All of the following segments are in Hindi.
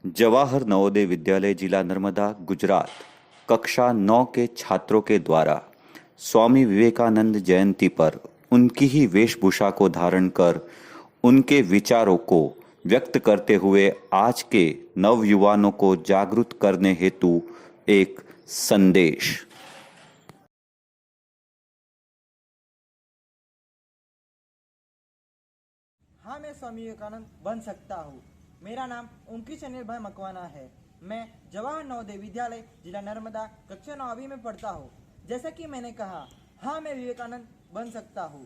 जवाहर नवोदय विद्यालय जिला नर्मदा गुजरात कक्षा 9 के छात्रों के द्वारा स्वामी विवेकानंद जयंती पर उनकी ही वेशभूषा को धारण कर उनके विचारों को व्यक्त करते हुए आज के नवयुवानों को जागरूक करने हेतु एक संदेश। हाँ, मैं स्वामी विवेकानंद बन सकता हूँ। मेरा नाम ओंकृष अनिल भाई मकवाना है। मैं जवाहर नवोदय विद्यालय जिला नर्मदा कक्षा 9वीं में पढ़ता हूँ। जैसा कि मैंने कहा, हाँ मैं विवेकानंद बन सकता हूँ,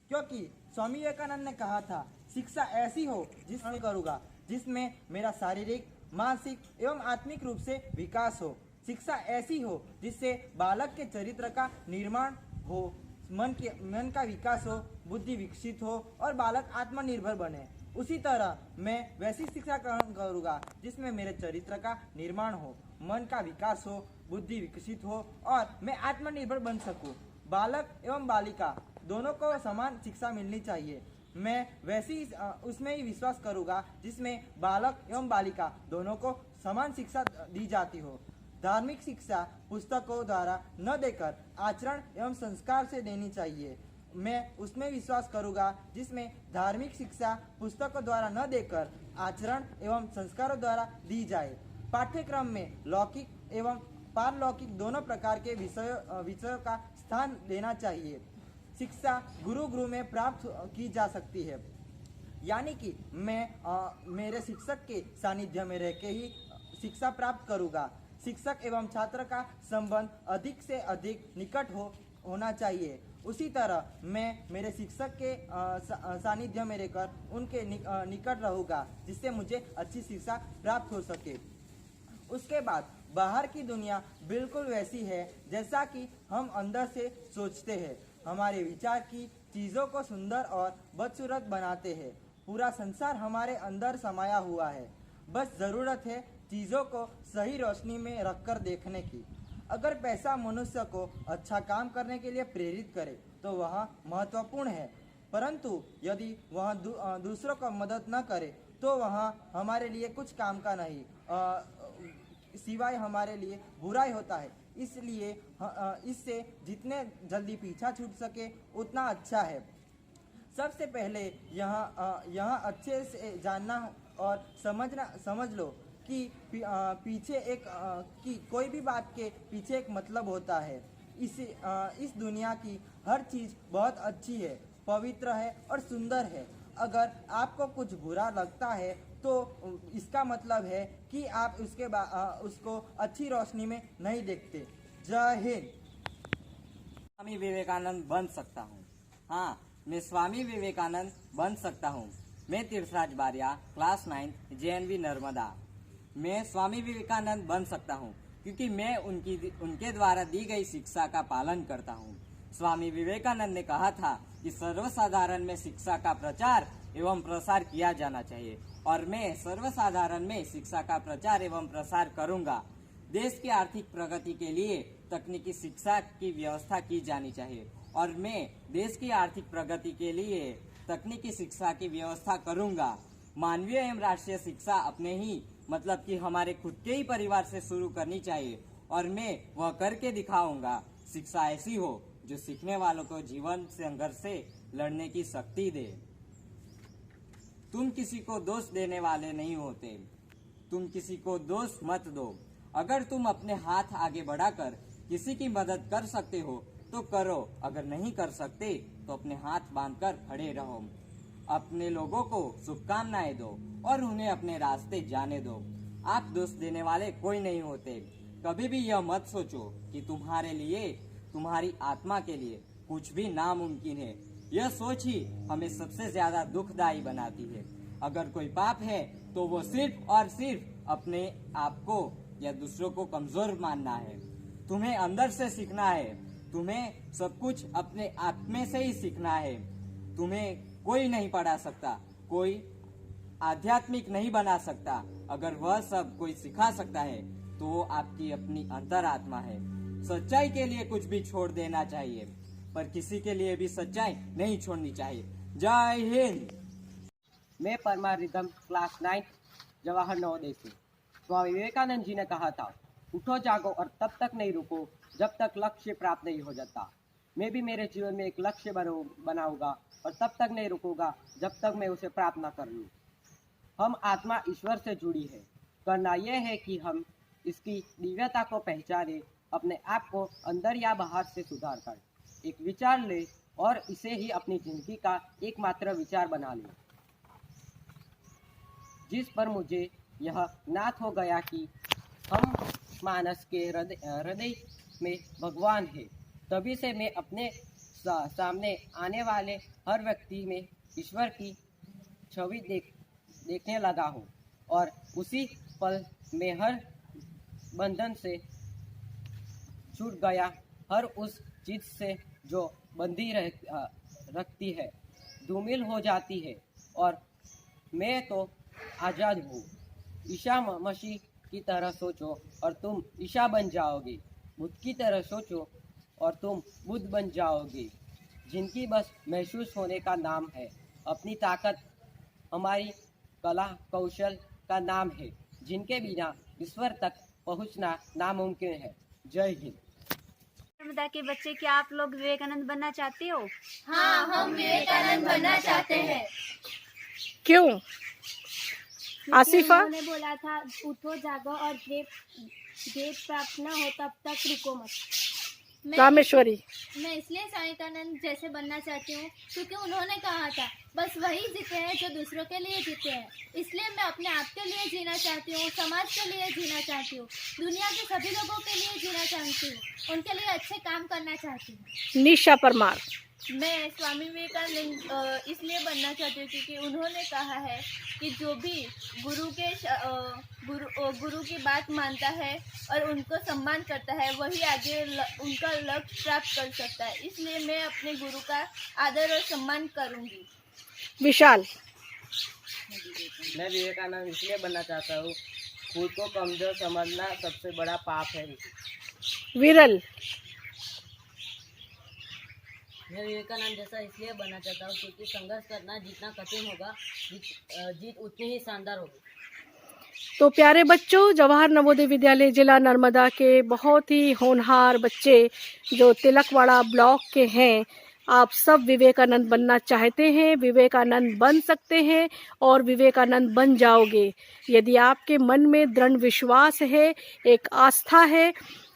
क्योंकि स्वामी विवेकानंद ने कहा था, शिक्षा ऐसी हो जिसमें करूँगा जिसमें मेरा शारीरिक, मानसिक एवं आत्मिक रूप से विकास हो। शिक्षा ऐसी हो जिससे बालक के चरित्र का निर्माण हो, मन का विकास हो, बुद्धि विकसित हो और बालक आत्मनिर्भर बने। उसी तरह मैं वैसी शिक्षा ग्रहण करूँगा जिसमें मेरे चरित्र का निर्माण हो, मन का विकास हो, बुद्धि विकसित हो और मैं आत्मनिर्भर बन सकूँ। बालक एवं बालिका दोनों को समान शिक्षा मिलनी चाहिए। मैं वैसी उसमें ही विश्वास करूँगा जिसमें बालक एवं बालिका दोनों को समान शिक्षा दी जाती हो। धार्मिक शिक्षा पुस्तकों द्वारा न देकर आचरण एवं संस्कार से देनी चाहिए। मैं उसमें विश्वास करूँगा जिसमें धार्मिक शिक्षा पुस्तकों द्वारा न देकर आचरण एवं संस्कारों द्वारा दी जाए। पाठ्यक्रम में लौकिक एवं पारलौकिक दोनों प्रकार के विषयों का स्थान देना चाहिए। शिक्षा गुरु में प्राप्त की जा सकती है, यानी कि मैं मेरे शिक्षक के सानिध्य में रह के ही शिक्षा प्राप्त करूँगा। शिक्षक एवं छात्र का संबंध अधिक से अधिक निकट होना चाहिए। उसी तरह मैं मेरे शिक्षक के सानिध्य में रहकर उनके निकट रहूँगा, जिससे मुझे अच्छी शिक्षा प्राप्त हो सके। उसके बाद बाहर की दुनिया बिल्कुल वैसी है जैसा कि हम अंदर से सोचते हैं। हमारे विचार की चीज़ों को सुंदर और बदसूरत बनाते हैं। पूरा संसार हमारे अंदर समाया हुआ है। बस ज़रूरत है चीज़ों को सही रोशनी में रखकर देखने की। अगर पैसा मनुष्य को अच्छा काम करने के लिए प्रेरित करे तो वह महत्वपूर्ण है, परंतु यदि वह दूसरों को मदद न करे तो वह हमारे लिए कुछ काम का नहीं, सिवाय हमारे लिए बुरा ही होता है। इसलिए इससे जितने जल्दी पीछा छूट सके उतना अच्छा है। सबसे पहले यहाँ अच्छे से जानना और समझ लो कि पीछे कि कोई भी बात के पीछे एक मतलब होता है। इस दुनिया की हर चीज़ बहुत अच्छी है, पवित्र है और सुंदर है। अगर आपको कुछ बुरा लगता है तो इसका मतलब है कि आप उसको अच्छी रोशनी में नहीं देखते। जय हिंद। स्वामी विवेकानंद बन सकता हूँ। हाँ, मैं स्वामी विवेकानंद बन सकता हूँ। मैं तीर्थराज बारिया, क्लास 9 JNV नर्मदा। मैं स्वामी विवेकानंद बन सकता हूँ क्योंकि मैं उनके द्वारा दी गई शिक्षा का पालन करता हूँ। स्वामी विवेकानंद ने कहा था कि सर्वसाधारण में शिक्षा का प्रचार एवं प्रसार किया जाना चाहिए और मैं सर्वसाधारण में शिक्षा का प्रचार एवं प्रसार करूँगा। देश की आर्थिक प्रगति के लिए तकनीकी शिक्षा की व्यवस्था की जानी चाहिए और मैं देश की आर्थिक प्रगति के लिए तकनीकी शिक्षा की व्यवस्था करूँगा। मानवीय एवं राष्ट्रीय शिक्षा अपने ही मतलब कि हमारे खुद के ही परिवार से शुरू करनी चाहिए और मैं वह करके दिखाऊंगा। शिक्षा ऐसी हो जो सीखने वालों को जीवन संघर्ष से लड़ने की शक्ति दे। तुम किसी को दोष देने वाले नहीं होते, तुम किसी को दोष मत दो। अगर तुम अपने हाथ आगे बढ़ाकर किसी की मदद कर सकते हो तो करो, अगर नहीं कर सकते तो अपने हाथ बांधकर खड़े रहो। अपने लोगों को शुभकामनाएं दो और उन्हें अपने रास्ते जाने दो। आप दोष देने वाले कोई नहीं होते। कभी भी यह मत सोचो कि तुम्हारे लिए, तुम्हारी आत्मा के लिए कुछ भी नामुमकिन है। यह सोच ही हमें सबसे ज्यादा दुखदायी बनाती है। अगर कोई पाप है तो वो सिर्फ और सिर्फ अपने आप को या दूसरों को कमजोर मानना है। तुम्हें अंदर से सीखना है। तुम्हें सब कुछ अपने आत्मे से ही सीखना है। तुम्हें कोई नहीं पढ़ा सकता, कोई आध्यात्मिक नहीं बना सकता। अगर वह सब कोई सिखा सकता है तो वो आपकी अपनी अंतरात्मा है। सच्चाई के लिए कुछ भी छोड़ देना चाहिए, पर किसी के लिए भी सच्चाई नहीं छोड़नी चाहिए। जय हिंद। मैं परमार रिदम क्लास 9 जवाहर नवोदय से। स्वामी विवेकानंद जी ने कहा था, उठो जागो और तब तक नहीं रुको जब तक लक्ष्य प्राप्त नहीं हो जाता। मैं भी मेरे जीवन में एक लक्ष्य बनाऊंगा और तब तक नहीं रुकूंगा जब तक मैं उसे प्राप्त न कर लूँ। हम आत्मा ईश्वर से जुड़ी है। करना यह है कि हम इसकी दिव्यता को पहचाने, अपने आप को अंदर या बाहर से सुधार कर एक विचार ले और इसे ही अपनी जिंदगी का एकमात्र विचार बना ले, जिस पर मुझे यह ज्ञात हो गया कि हम मानस के हृदय में भगवान है। तभी से मैं अपने सामने आने वाले हर व्यक्ति में ईश्वर की छवि देखने लगा हूँ और उसी पल में हर बंधन से छूट गया, हर उस चीज से जो बंधी रखती है धूमिल हो जाती है और मैं तो आज़ाद हूँ। ईसा मसीह की तरह सोचो और तुम ईसा बन जाओगे। बुद्ध की तरह सोचो और तुम बुद्ध बन जाओगे, जिनकी बस महसूस होने का नाम है। अपनी ताकत हमारी कला कौशल का नाम है, जिनके बिना ईश्वर तक पहुंचना नामुमकिन है। जय हिंद। नर्मदा के बच्चे, क्या आप लोग विवेकानंद बनना चाहते हो? हाँ, हम विवेकानंद बनना चाहते हैं। क्यों? क्योंकि आसिफा? उन्होंने बोला था, उठो जागो और जब प्राप्त न हो तब तक रुको मत। रामेश्वरी? मैं इसलिए स्वामी विवेकानंद जैसे बनना चाहती हूँ क्योंकि उन्होंने कहा था, बस वही जीते हैं जो दूसरों के लिए जीते हैं। इसलिए मैं अपने आप के लिए जीना चाहती हूँ, समाज के लिए जीना चाहती हूँ, दुनिया के सभी लोगों के लिए जीना चाहती हूँ, उनके लिए अच्छे काम करना चाहती हूँ। निशा परमार? मैं स्वामी विवेकानंद इसलिए बनना चाहती हूँ क्योंकि उन्होंने कहा है कि जो भी गुरु की बात मानता है और उनको सम्मान करता है, वही आगे उनका लक्ष्य प्राप्त कर सकता है। इसलिए मैं अपने गुरु का आदर और सम्मान करूँगी। विशाल? मैं विवेकानंद इसलिए बनना चाहता हूँ, खुद को कमजोर समझना सबसे बड़ा पाप है। विरल? मैं विवेकानंद जैसा इसलिए बनना चाहता हूँ क्योंकि संघर्ष करना जितना कठिन होगा, जीत उतनी ही शानदार होगी। तो प्यारे बच्चों, जवाहर नवोदय विद्यालय जिला नर्मदा के बहुत ही होनहार बच्चे जो तिलकवाड़ा ब्लॉक के हैं, आप सब विवेकानंद बनना चाहते हैं, विवेकानंद बन सकते हैं और विवेकानंद बन जाओगे यदि आपके मन में दृढ़ विश्वास है, एक आस्था है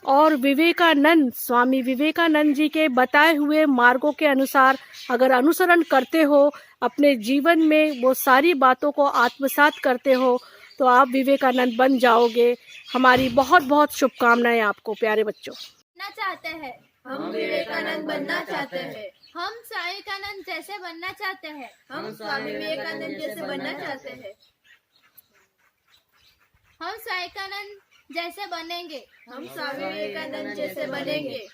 और विवेकानंद, स्वामी विवेकानंद जी के बताए हुए मार्गों के अनुसार अगर अनुसरण करते हो, अपने जीवन में वो सारी बातों को आत्मसात करते हो, तो आप विवेकानंद बन जाओगे। हमारी बहुत बहुत शुभकामनाएं आपको प्यारे बच्चों। बनना चाहते हैं, हम विवेकानंद बनना चाहते हैं। हम स्वामी विवेकानंद जैसे बनना चाहते हैं, हम स्वामी विवेकानंद जैसे बनना चाहते हैं। हम स्वामी विवेकानंद जैसे बनेंगे, हम स्वामी विवेकानंद जैसे बनेंगे।